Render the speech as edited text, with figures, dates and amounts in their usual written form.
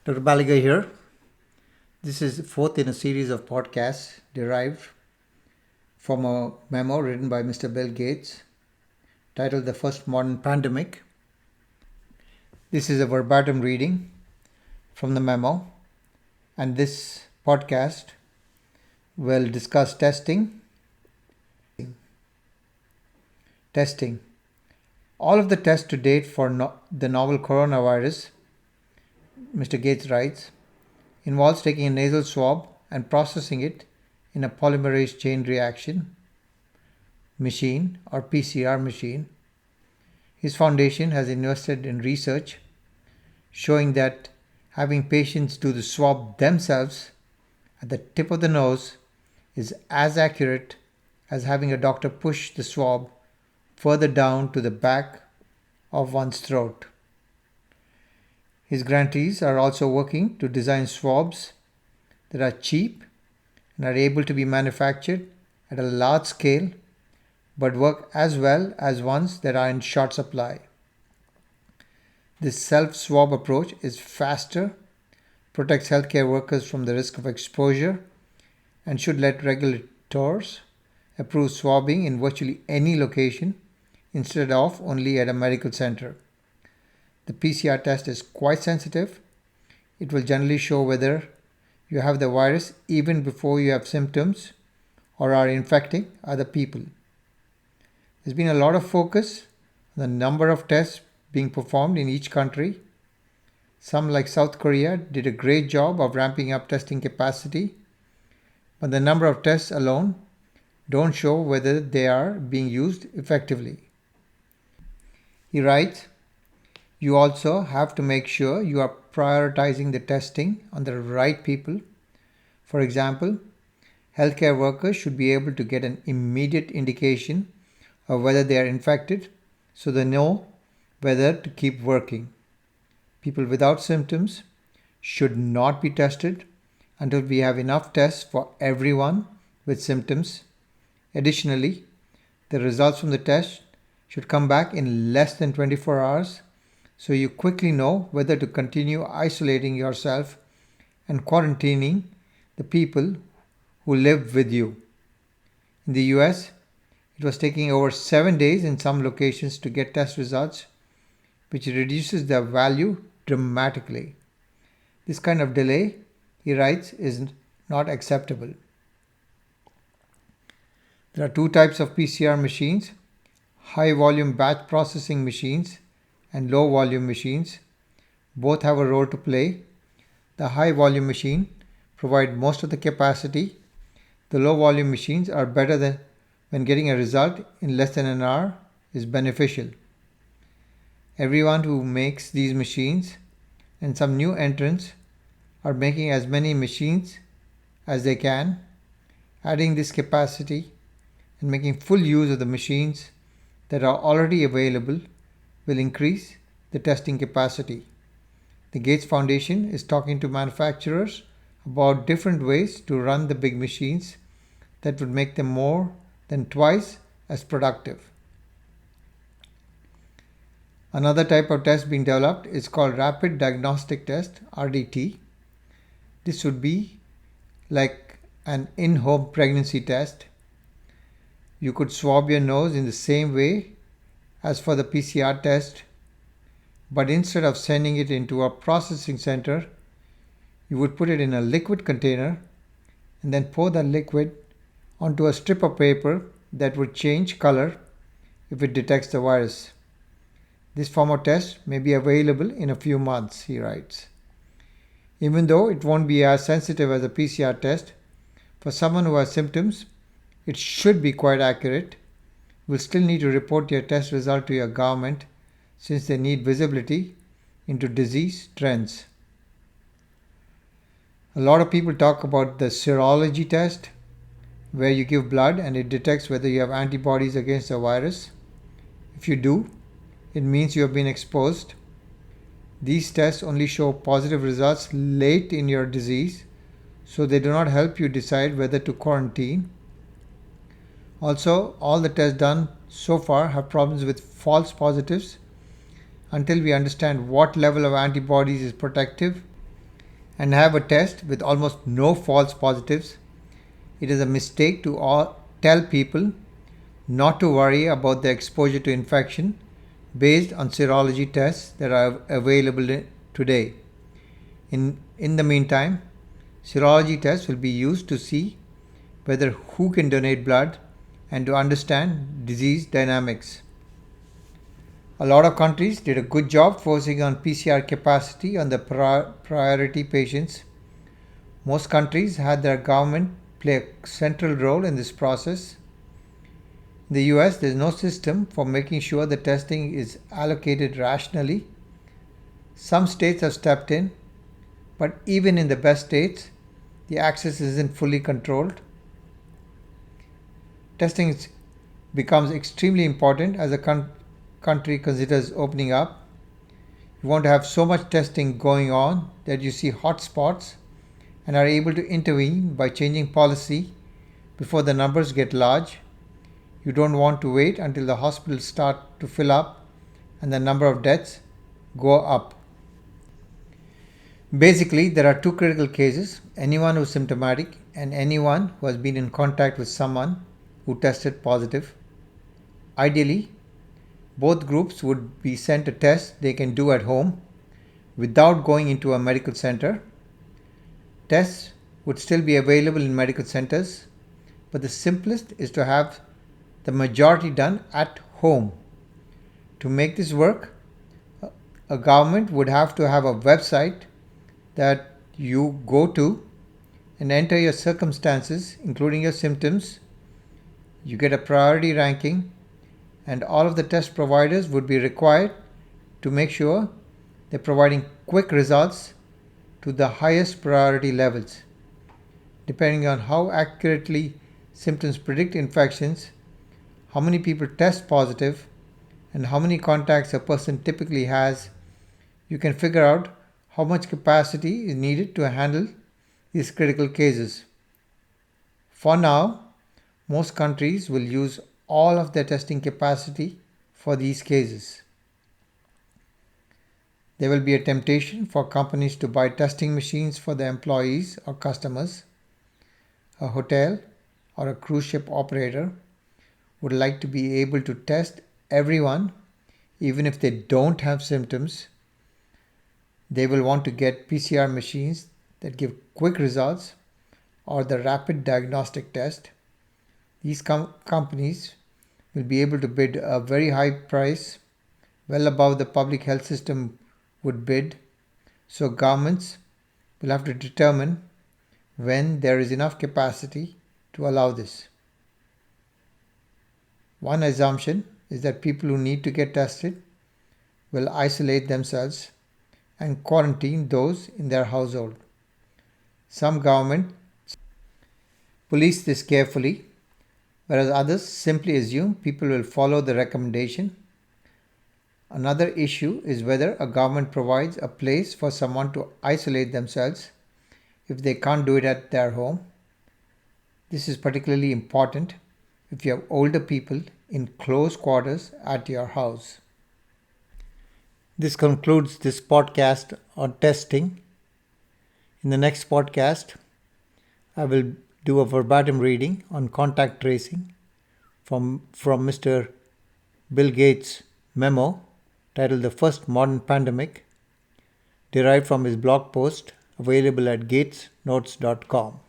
Dr. Baliga here. This is the fourth in a series of podcasts derived from a memo written by Mr. Bill Gates titled The First Modern Pandemic. This is a verbatim reading from the memo, and this podcast will discuss testing. All of the tests to date for the novel coronavirus, Mr. Gates writes, involves taking a nasal swab and processing it in a polymerase chain reaction machine or PCR machine. His foundation has invested in research showing that having patients do the swab themselves at the tip of the nose is as accurate as having a doctor push the swab further down to the back of one's throat. His grantees are also working to design swabs that are cheap and are able to be manufactured at a large scale but work as well as ones that are in short supply. This self-swab approach is faster, protects healthcare workers from the risk of exposure, and should let regulators approve swabbing in virtually any location instead of only at a medical center. The PCR test is quite sensitive. It will generally show whether you have the virus even before you have symptoms or are infecting other people. There's been a lot of focus on the number of tests being performed in each country. Some, like South Korea, did a great job of ramping up testing capacity, but the number of tests alone don't show whether they are being used effectively. He writes, you also have to make sure you are prioritizing the testing on the right people. For example, healthcare workers should be able to get an immediate indication of whether they are infected so they know whether to keep working. People without symptoms should not be tested until we have enough tests for everyone with symptoms. Additionally, the results from the test should come back in less than 24 hours so you quickly know whether to continue isolating yourself and quarantining the people who live with you. In the US, it was taking over 7 days in some locations to get test results, which reduces their value dramatically. This kind of delay, he writes, is not acceptable. There are two types of PCR machines: high volume batch processing machines and low volume machines. Both have a role to play. The high volume machine provide most of the capacity. The low volume machines are better than when getting a result in less than an hour is beneficial. Everyone who makes these machines and some new entrants are making as many machines as they can. Adding this capacity and making full use of the machines that are already available will increase the testing capacity. The Gates Foundation is talking to manufacturers about different ways to run the big machines that would make them more than twice as productive. Another type of test being developed is called Rapid Diagnostic Test, RDT. This would be like an in-home pregnancy test. You could swab your nose in the same way as for the PCR test, but instead of sending it into a processing center, you would put it in a liquid container and then pour the liquid onto a strip of paper that would change color if it detects the virus. This form of test may be available in a few months, he writes. Even though it won't be as sensitive as a PCR test, for someone who has symptoms, it should be quite accurate. You will still need to report your test result to your government since they need visibility into disease trends. A lot of people talk about the serology test, where you give blood and it detects whether you have antibodies against the virus. If you do, it means you have been exposed. These tests only show positive results late in your disease, so they do not help you decide whether to quarantine. Also, all the tests done so far have problems with false positives. Until we understand what level of antibodies is protective, and have a test with almost no false positives, it is a mistake to tell people not to worry about their exposure to infection based on serology tests that are available today. In the meantime, serology tests will be used to see whether who can donate blood and to understand disease dynamics. A lot of countries did a good job focusing on PCR capacity on the priority patients. Most countries had their government play a central role in this process. In the US, there is no system for making sure the testing is allocated rationally. Some states have stepped in, but even in the best states, the access isn't fully controlled. Testing becomes extremely important as a country considers opening up. You want to have so much testing going on that you see hotspots and are able to intervene by changing policy before the numbers get large. You don't want to wait until the hospitals start to fill up and the number of deaths go up. Basically, there are two critical cases: anyone who is symptomatic and anyone who has been in contact with someone who tested positive. Ideally, both groups would be sent a test they can do at home without going into a medical center. Tests would still be available in medical centers, but the simplest is to have the majority done at home. To make this work, a government would have to have a website that you go to and enter your circumstances, including your symptoms. You get a priority ranking, and all of the test providers would be required to make sure they're providing quick results to the highest priority levels. Depending on how accurately symptoms predict infections, how many people test positive, and how many contacts a person typically has, you can figure out how much capacity is needed to handle these critical cases. For now, most countries will use all of their testing capacity for these cases. There will be a temptation for companies to buy testing machines for their employees or customers. A hotel or a cruise ship operator would like to be able to test everyone even if they don't have symptoms. They will want to get PCR machines that give quick results or the rapid diagnostic test. These companies will be able to bid a very high price, well above the public health system would bid. So governments will have to determine when there is enough capacity to allow this. One assumption is that people who need to get tested will isolate themselves and quarantine those in their household. Some governments police this carefully, whereas others simply assume people will follow the recommendation. Another issue is whether a government provides a place for someone to isolate themselves if they can't do it at their home. This is particularly important if you have older people in close quarters at your house. This concludes this podcast on testing. In the next podcast, I will do a verbatim reading on contact tracing from Mr. Bill Gates' memo titled "The First Modern Pandemic," derived from his blog post available at gatesnotes.com.